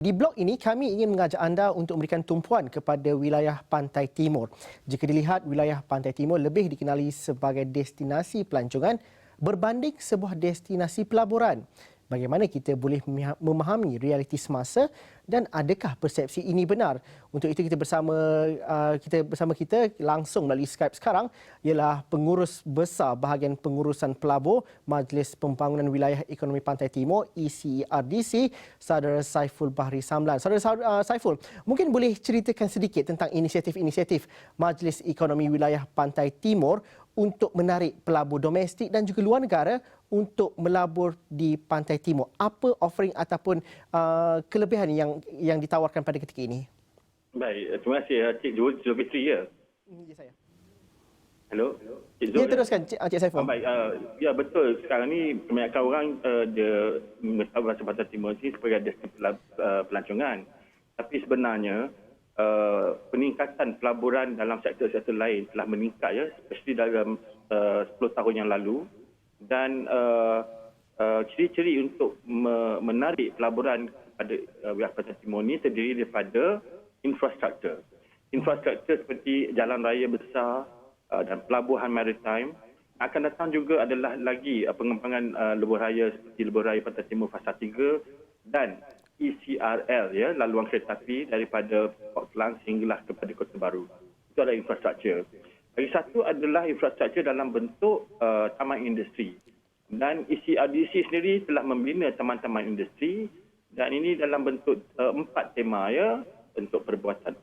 Di blog ini, kami ingin mengajak anda untuk memberikan tumpuan kepada wilayah Pantai Timur. Jika dilihat, wilayah Pantai Timur lebih dikenali sebagai destinasi pelancongan berbanding sebuah destinasi pelaburan. Bagaimana kita boleh memahami realiti semasa dan adakah persepsi ini benar? Untuk itu kita bersama kita langsung melalui Skype sekarang ialah pengurus besar bahagian pengurusan pelabur Majlis Pembangunan Wilayah Ekonomi Pantai Timur ECERDC, Saudara Saiful Bahri Samlan. Saudara Saiful, mungkin boleh ceritakan sedikit tentang inisiatif-inisiatif Majlis Ekonomi Wilayah Pantai Timur untuk menarik pelabur domestik dan juga luar negara untuk melabur di Pantai Timur. Apa offering ataupun kelebihan yang ditawarkan pada ketika ini? Baik, terima kasih Cik Zulkifli ya. Ya, saya. Hello. Cik Ya, teruskan Cik Saiful. Baik, ya betul. Sekarang ni kebanyakan orang dia mengetahui bahasa Pantai Timur ini sebagai destinasi pelancongan. Tapi sebenarnya peningkatan pelaburan dalam sektor-sektor lain telah meningkat ya, especially dalam 10 tahun yang lalu. Dan ciri-ciri untuk menarik pelaburan pada wilayah Pantai Timur ini terdiri daripada infrastruktur. Infrastruktur seperti jalan raya besar dan pelabuhan maritime. Akan datang juga adalah lagi pengembangan lebuh raya seperti lebuh raya Pantai Timur Fasa 3 dan ECRL ya, laluan kereta api daripada Port Klang sehinggalah kepada Kota Baru. Itu adalah infrastruktur. Lagi satu adalah infrastruktur dalam bentuk taman industri. Dan ECRDC sendiri telah membina taman-taman industri dan ini dalam bentuk 4 tema ya, untuk perbuatan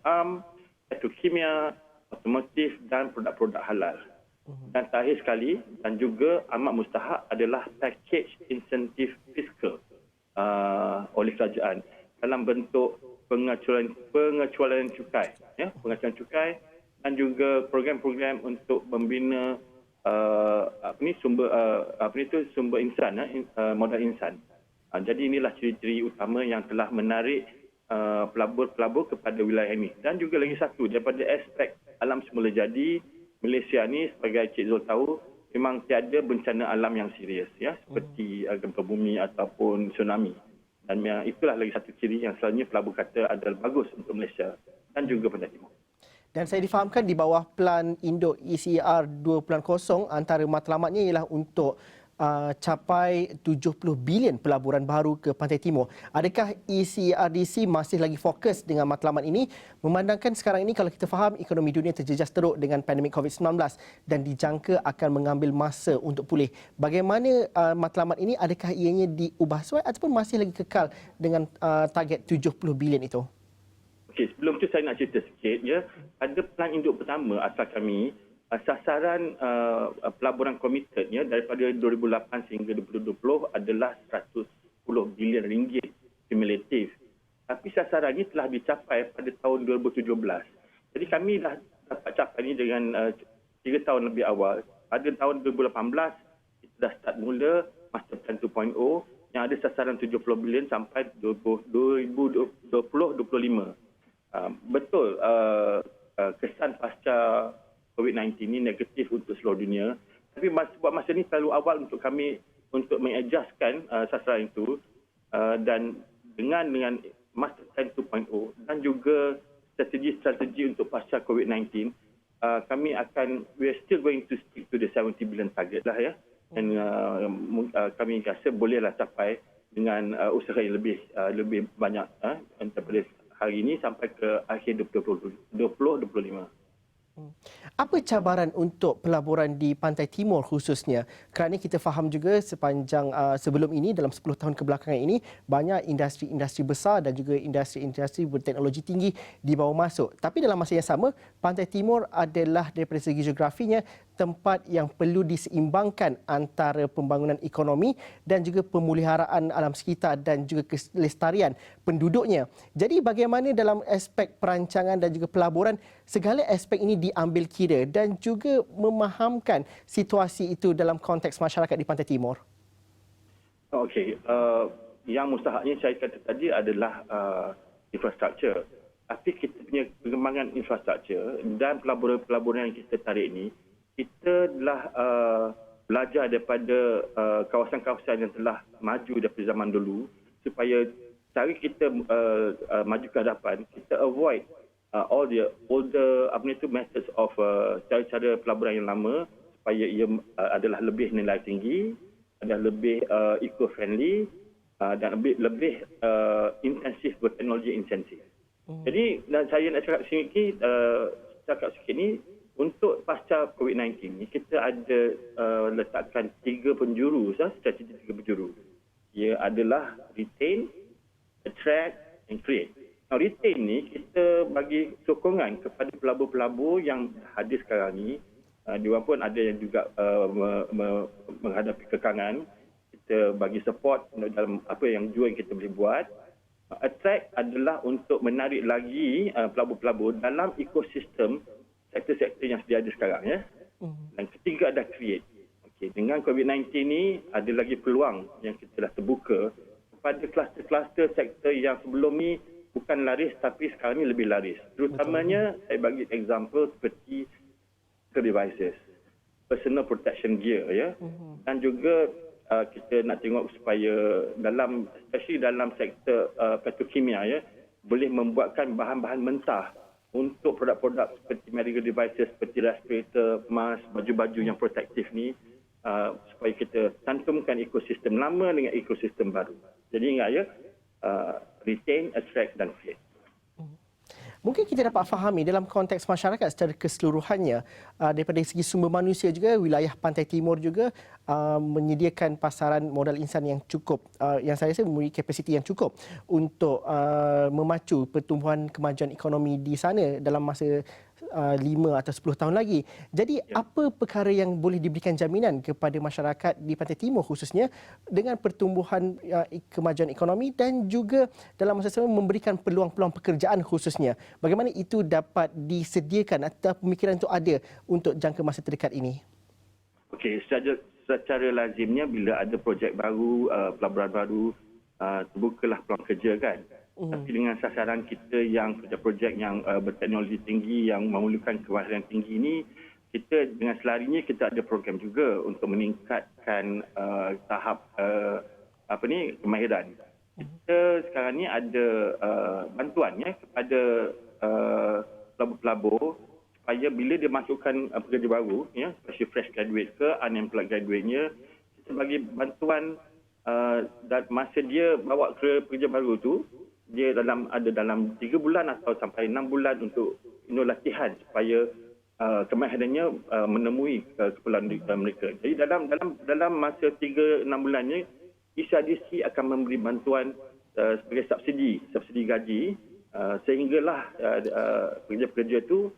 petrokimia, otomotif dan produk-produk halal. Dan terakhir sekali dan juga amat mustahak adalah package insentif fiskal oleh kerajaan dalam bentuk pengecualian cukai ya, pengecualian cukai dan juga program-program untuk membina sumber insan modal insan. Jadi inilah ciri-ciri utama yang telah menarik pelabur-pelabur kepada wilayah ini. Dan juga lagi satu, daripada aspek alam semula jadi, Malaysia ni sebagai Cik Zul tahu, memang tiada bencana alam yang serius ya, seperti gempa bumi ataupun tsunami. Dan itulah lagi satu ciri yang selalunya pelabur kata adalah bagus untuk Malaysia dan juga Pantai Timur. Dan saya difahamkan di bawah Plan Induk ECR 2.0 antara matlamatnya ialah untuk capai 70 bilion pelaburan baru ke Pantai Timur. Adakah ECRDC masih lagi fokus dengan matlamat ini memandangkan sekarang ini kalau kita faham ekonomi dunia terjejas teruk dengan pandemik COVID-19 dan dijangka akan mengambil masa untuk pulih. Bagaimana matlamat ini, adakah ianya diubah sesuai ataupun masih lagi kekal dengan target 70 bilion itu? Okey, sebelum itu saya nak cerita sikit ya. Ada plan induk pertama asal kami, sasaran pelaburan komited ya, daripada 2008 sehingga 2020 adalah 110 bilion ringgit kumulatif. Tapi sasaran ini telah dicapai pada tahun 2017. Jadi kami dah dapat capai ini dengan 3 tahun lebih awal. Pada tahun 2018 kita dah start mula Master Plan 2.0 yang ada sasaran 70 bilion sampai 2020-2025. Betul, kesan pasca COVID-19 ini negatif untuk seluruh dunia. Tapi buat masa ini terlalu awal untuk kami untuk mengadjustkan sasaran itu dan dengan Master Plan 2.0 dan juga strategi untuk pasca COVID-19, kami we are still going to stick to the 70 billion target lah ya. Dan kami rasa bolehlah capai dengan usaha yang lebih banyak daripada hari ini sampai ke akhir 2025. Apa cabaran untuk pelaburan di Pantai Timur khususnya? Kerana kita faham juga sepanjang sebelum ini, dalam 10 tahun kebelakangan ini, banyak industri-industri besar dan juga industri-industri berteknologi tinggi dibawa masuk. Tapi dalam masa yang sama, Pantai Timur adalah daripada segi geografinya tempat yang perlu diseimbangkan antara pembangunan ekonomi dan juga pemeliharaan alam sekitar dan juga kelestarian penduduknya. Jadi bagaimana dalam aspek perancangan dan juga pelaburan, segala aspek ini diambil kira dan juga memahamkan situasi itu dalam konteks masyarakat di Pantai Timur? Okey, yang mustahaknya saya kata tadi adalah infrastruktur. Tapi kita punya pengembangan infrastruktur dan pelaburan-pelaburan yang kita tarik ini, kita telah belajar daripada kawasan-kawasan yang telah maju daripada zaman dulu supaya cara kita maju ke hadapan, kita avoid all the older methods of cara-cara pelaburan yang lama supaya ia adalah lebih nilai tinggi, adalah lebih eco-friendly dan lebih intensif, berteknologi intensif. Jadi saya nak cakap sikit ni, untuk pasca COVID-19 ni kita ada letakkan 3 penjuru, strategi 3 penjuru. Ia adalah retain, attract and create. Now, retain ni kita bagi sokongan kepada pelabur-pelabur yang hadir sekarang ni. Diorang pun ada yang juga menghadapi kekangan. Kita bagi support dalam apa yang jua yang kita boleh buat. Attract adalah untuk menarik lagi pelabur-pelabur dalam ekosistem sektor-sektor yang sedia ada sekarang, ya. Dan ketiga adalah create. Okey, dengan COVID-19 ni ada lagi peluang yang kita dah terbuka kepada kluster-kluster sektor yang sebelum ni bukan laris tapi sekarang ni lebih laris. Terutamanya saya bagi example seperti devices, personal protection gear, ya. Dan juga kita nak tengok supaya especially dalam sektor petrokimia, ya, boleh membuatkan bahan-bahan mentah untuk produk-produk seperti medical devices, seperti respirator, mask, baju-baju yang protektif ni, supaya kita cantumkan ekosistem lama dengan ekosistem baru. Jadi ingat, ya, retain, attract dan create. Mungkin kita dapat fahami dalam konteks masyarakat secara keseluruhannya, daripada segi sumber manusia juga, wilayah Pantai Timur juga menyediakan pasaran modal insan yang cukup, yang saya rasa memiliki kapasiti yang cukup untuk memacu pertumbuhan kemajuan ekonomi di sana dalam masa 5 atau 10 tahun lagi. Jadi apa perkara yang boleh diberikan jaminan kepada masyarakat di Pantai Timur khususnya dengan pertumbuhan kemajuan ekonomi dan juga dalam masa sama memberikan peluang-peluang pekerjaan khususnya. Bagaimana itu dapat disediakan atau pemikiran itu ada untuk jangka masa terdekat ini? Okey, secara lazimnya bila ada projek baru, pelaburan baru, terbukalah peluang kerja, kan. Tapi dengan sasaran kita yang projek-projek yang berteknologi tinggi, yang memerlukan kemahiran tinggi ini, kita dengan selarinya kita ada program juga untuk meningkatkan tahap kemahiran. Kita sekarang ni ada bantuan, ya, kepada pelabur-pelabur supaya bila dia masukkan pekerja baru, ya, especially fresh graduate ke unemployed graduate-nya, kita bagi bantuan dan masa dia bawa ke pekerja baru tu, dia ada dalam 3 bulan atau sampai 6 bulan untuk latihan supaya kemahirannya menemui keperluan mereka. Jadi dalam masa 3-6 bulannya, ECRDC akan memberi bantuan sebagai subsidi gaji, sehinggalah pekerja-pekerja itu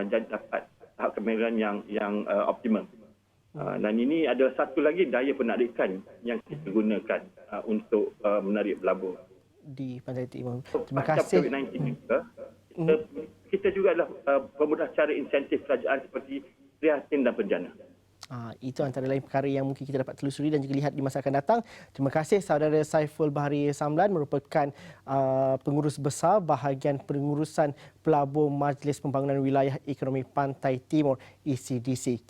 dapat tahap kemahiran yang optimum. Dan ini adalah satu lagi daya penarikan yang kita gunakan untuk menarik pelabur di Pantai Timur. Terima kasih. COVID-19 juga, kita juga adalah pemudah cara insentif kerajaan seperti prihatin dan penjana. Itu antara lain perkara yang mungkin kita dapat telusuri dan juga lihat di masa akan datang. Terima kasih saudara Saiful Bahari Samlan, merupakan pengurus besar bahagian pengurusan pelabur Majlis Pembangunan Wilayah Ekonomi Pantai Timur, ECDC.